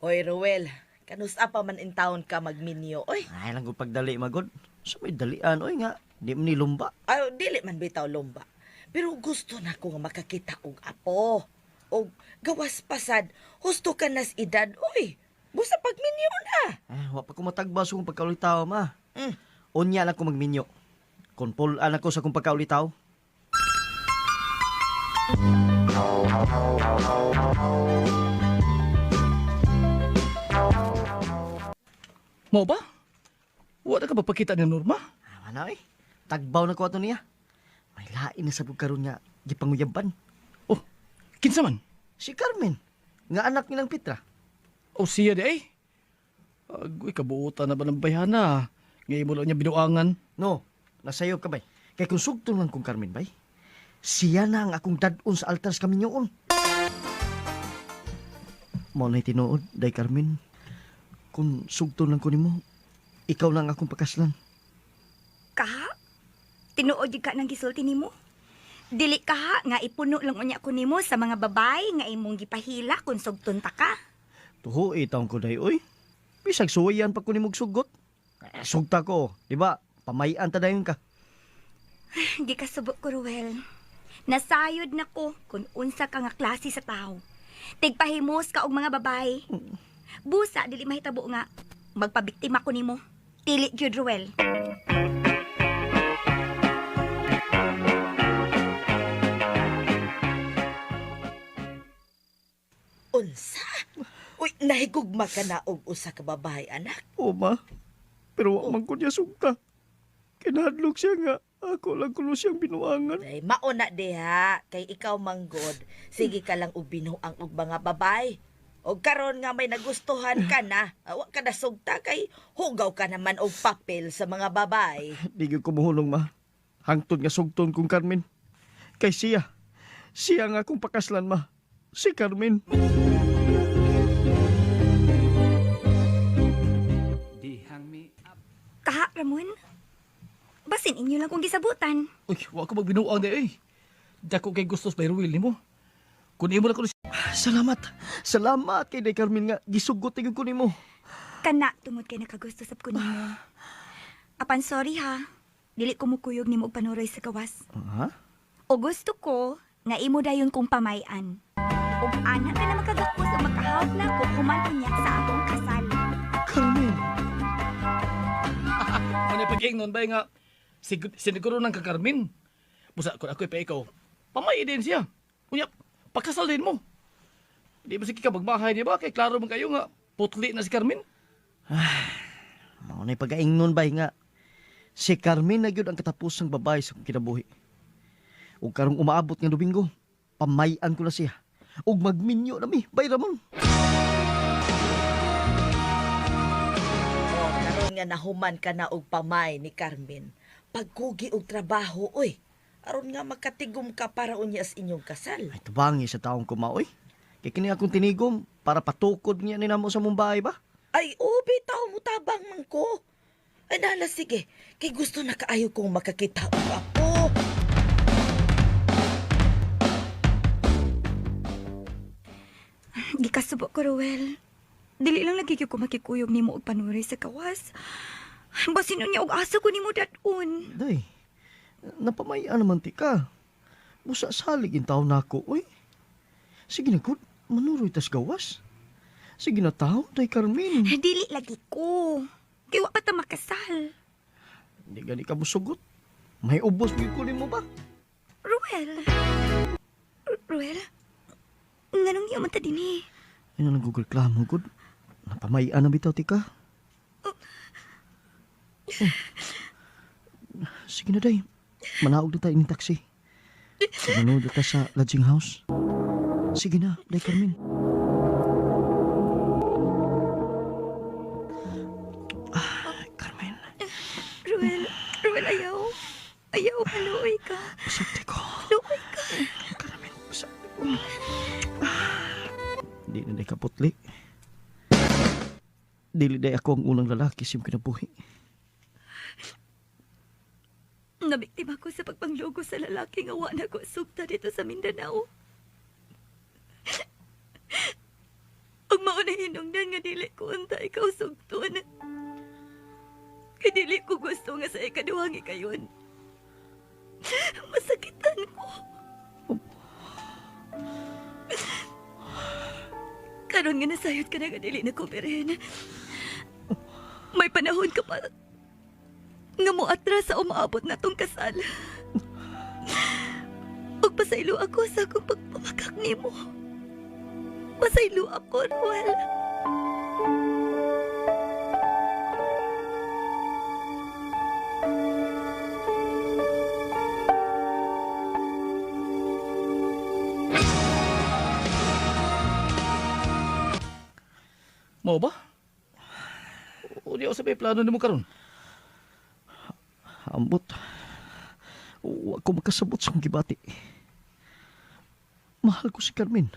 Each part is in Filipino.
Hoy, Ruel, kanusa pa man in town ka magminyo, oy. Ay lang ko pagdali magod. Sa may dalian oy nga, di man ni lumba. Ay, dili man bitaw lomba. Pero gusto na ko nga makakita og apo. Og gawas pasad, husto ka nas edad, oy. Busa pagminyo na. Wa pa ko matagbas kung pagkaulitaw ma. Mm. Unya lang ko magminyo. Konpolan ako sa kung pagkaulitaw. Mo ba? Wala ka ba pakita ni Norma? Ano eh? Tagbaw na ko ato niya. May lain na sa karon nga gipanguyaban. Oh, kinsa man? Si Carmen, nga anak nilang Petra. O siya di ay? Agoy, kabuutan na ba ng bayana? Ngayon mo lang niya binuangan. No, nasayop ka bay. Kay kung sugtong lang kong Carmen bay, siya na ang akong dadon sa altar sa kaminyoon. Mo na'y tinuod, day Carmen. Kung sugtong lang ko nimo, ikaw lang akong pakaslan. Kaha? Tinuod yung ka ng gisulti nimo? Dili kaha nga ipuno lang unya ko nimo sa mga babay nga imong gipahila kung sugton ta ka. Tuho, taong ko day, oy. Bisag suwayan pa ko nimog sugot. Sugta ko, di ba? Pamayan ta dayon ka. Gikasubok ko, Ruel. Nasayod na ko kung unsa ka nga klase sa tao. Tigpahimos ka og mga babay. Busa, dili mahitabo nga. Magpabiktima ko nimo. Dili, Jude Ruel. Unsa? Uy, nahigugma ka na og usa ka babae, anak. O ma, pero wa man ko niya sugta. Kinahadlok siya nga, ako lang kuno siyang binuangan. Ay, mauna diha, kay ikaw manggod. Sige ka lang og binuang og mga babay. Og karon nga may nagustuhan ka na, wa ka na sugta kay hugaw ka naman og papel sa mga babay. Di ko kumuhulong ma. Hangtod nga sugton kong Carmen. Kay siya nga akong pakaslan ma. Si Carmen. Kaha, Ramon. Basin inyo lang kung gisabutan. Uy, wa ka magbinuang di ay. Dako kay gustos by Ruel nimo. Kung imo na ko Salamat. Salamat kay day Carmen nga. Gisugot tigod ko nimo. Kana, tungod kay nakagusto sab ko nimo. Apan sorry ha. Dili ko mukuyog nimo og panuroy sa gawas. Ha? O gusto ko nga imo dayon kong pamayan. Ug ana ka na makagakos o makahawag na ko human unya sa akong kasal. Carmen. Ano pag-ingnon ba nga siniguro ng kakarmin? Busa ko ako pa ikaw. Pamay din siya. Unya, pagkasal din mo. Di ba sige ka magbahay, di ba? Kay klaro man kayo nga putli na si Carmen. Mao na'y pag-aingnon bay nga. Si Carmen na gyud ang katapusang babae sa akong kinabuhi. Ug karong umaabot nga Domingo, pamayan ko na siya. Ug magminyo na mi, bay Ramon. O, karon nga nahuman ka na og pamay ni Carmen. Pagkugi og trabaho, uy. Aron nga makatigom ka para unya sa inyong kasal. Ay tubangi sa taong kumaoy. Kay kini akong tinigom para patukod niya ni namo sa Mumbai ba? Ay, ubi tao mo tabang man ko. Ay, nala, sige. Kay gusto na kaayo kong makakita og apo. Gikasubo ko, Ruel. Dili lang lagi ko makikuyog nimo og panuroy sa gawas. Basin unya og asa ko nimo dadun. Day, napamayan naman ti ka. Busa salig in taon nako, oy. Sige na good, manuroy tas gawas. Sige na tao, day Carmen. Dili lagi ko. Kay wa pa ta makasal. Hindi gani ka musugot. May ubos bigkulin mo ba? Ruel. Ruel? Nganong iyo man ta dinhi? Ano nang Google klamo, good? Napamayan na bitaw ti ka. Sige na, day. Manaog na tayo ng taxi. Manood na tayo sa lodging house. Sige na, day Carmen. Carmen. Ruel, ayaw. Ayaw, maluoy ka. Pasakti ko. Maluoy ka. Carmen, pasakti ko. Di na day kaputli. Dili day ako ang unang lalaki sa iyong kinabuhi. Nabiktima ko sa pagpanglugo sa lalaki nga wa na ko sugta dito sa Mindanao. Ang maunay hinungdan nga dili ko unta ikaw sugton. Kay dili ko gusto nga sa ikaduhang ikayon. Masakitan ko. Karon nga nasayod ka na nga dili na ko pirhin. May panahon ka pa nga mo atras sa umaabot na tong kasal. Ug pasaylo ako sa akong pagpamakak nimo. Pasaylo ako, Ruel. Mao ba? O di ako sabi plano nimo karon. Ambot. Wa ko makasabot sa akong gibati. Mahal ko si Carmen.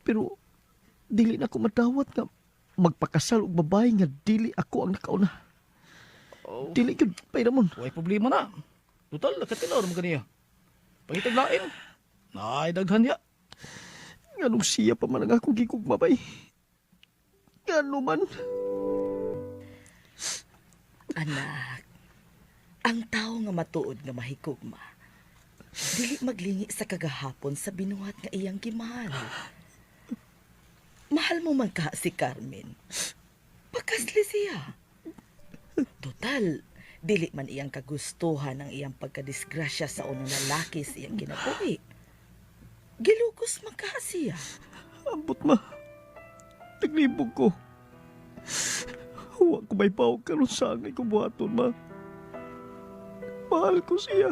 Pero dili na ako madawat nga magpakasal og babae nga dili ako ang nakauna. Oh, Dili gyud pairamon. way problema na. Total, nakatilaw mo kaniya. Pangitaglain. Nay, daghan ya. Nganong siya pa man ang akong gigugma bay. Ngano man. Anak, ang tao nga matuod nga mahigugma, dili maglingi sa kagahapon sa binuhat nga iyang gimahal. Mahal mo man ka si Carmen. Pakasli siya. Total, dili man iyang kagustuhan ang iyang pagkadisgrasya sa unang lalaki sa iyang kinabuhi. Gilukos man ka siya. Ambot ma. Naglibog ko. Huwa ko may pawag karon sa angay ko buhaton ma. Mahal ko siya.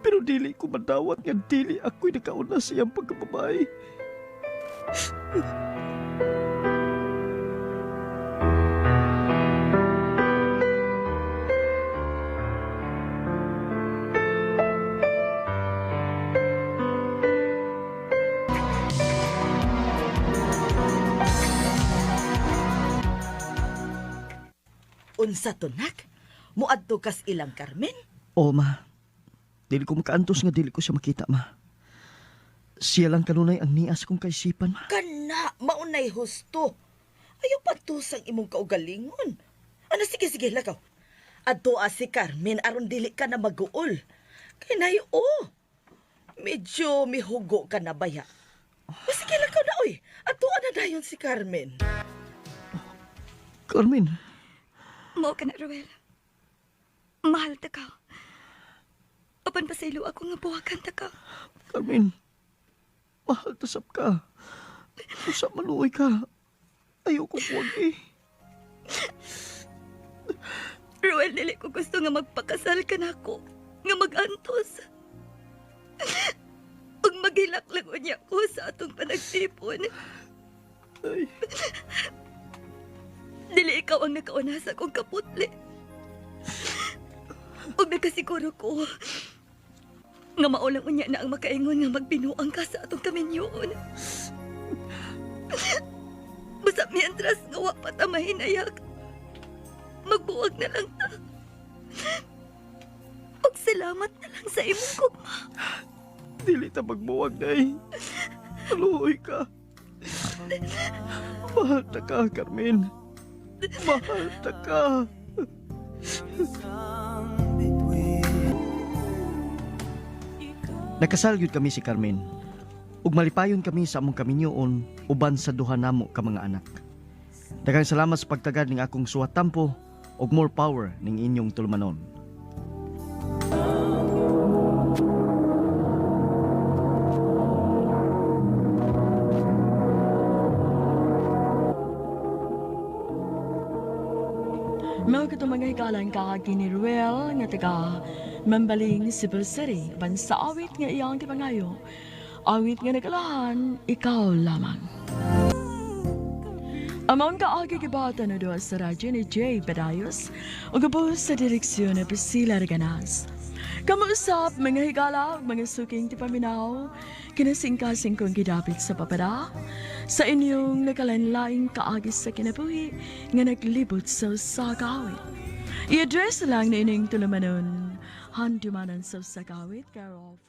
Pero dili ko madawat nga dili ako'y nakauna siyang pagkababae. Unsa to, nak? Muadto kas ilang Carmen? O ma, dili ko makaantos nga dili ko siya makita ma. Siya lang kanunay ang nias kong kaisipan ma. Kana, maunay husto. Ayaw patusang imong kaugalingon. Ano, sige, lakaw. Adto si Carmen aron dili ka na maguol. Kay nayo, medyo mihugo ka na baya. O sige, lakaw na, oy. Adto na dayon si Carmen. Carmen, Mao ka na, Ruel. Mahal ta ka. Apan pasaylo ako nga buwagan ta ka. Carmen, mahal tasap ka. Usa maluoy ka. Ayoko kuwag eh. Ruel, dili ko gusto nga magpakasal ka na ako. Nga mag-antos. Ug maghilak-lag niya ko sa atong panagtipon. Ay, Dili ikaw ang nakauna sa akong kaputli. Ug nakasiguro ko nga maulang unya na ang makaingon nga magbinuang ka sa atong kaminyoon. Basta mientras nga wa pa ta mahinayag, magbuwag na lang ta. Ug salamat na lang sa imong gugma. dili ta magbuwag na eh. Maluoy ka. Mahal ta ka, Carmen. Mahal ta ka. Nakasal gyud kami si Carmen. Ug malipayon kami sa among kaminyoon uban sa duha namo ka mga anak. Daghang salamat sa pagtagad ning akong suwatampo ug more power ning inyong tulumanon. Mga kato mga hikalang kakagi ni Ruel nga taga Mambaling, Cebu City, bansa awit nga iyang tipangayo. Awit nga nagalahan, ikaw lamang. Amang kaagi kibata na doon sa radyo ni Jay Bedayos o gabos sa direksyon ni Priscilla Reganas. Kamuusap, mga higala, mga suking tipaminaw, kinasingkasing kong gidapit sa papara, sa inyong nakalanlaing kaagis sa kinabuhi nga naglibot sa sagawit. I-address lang na inyong tulumanon, handumanan sa sagawit, care of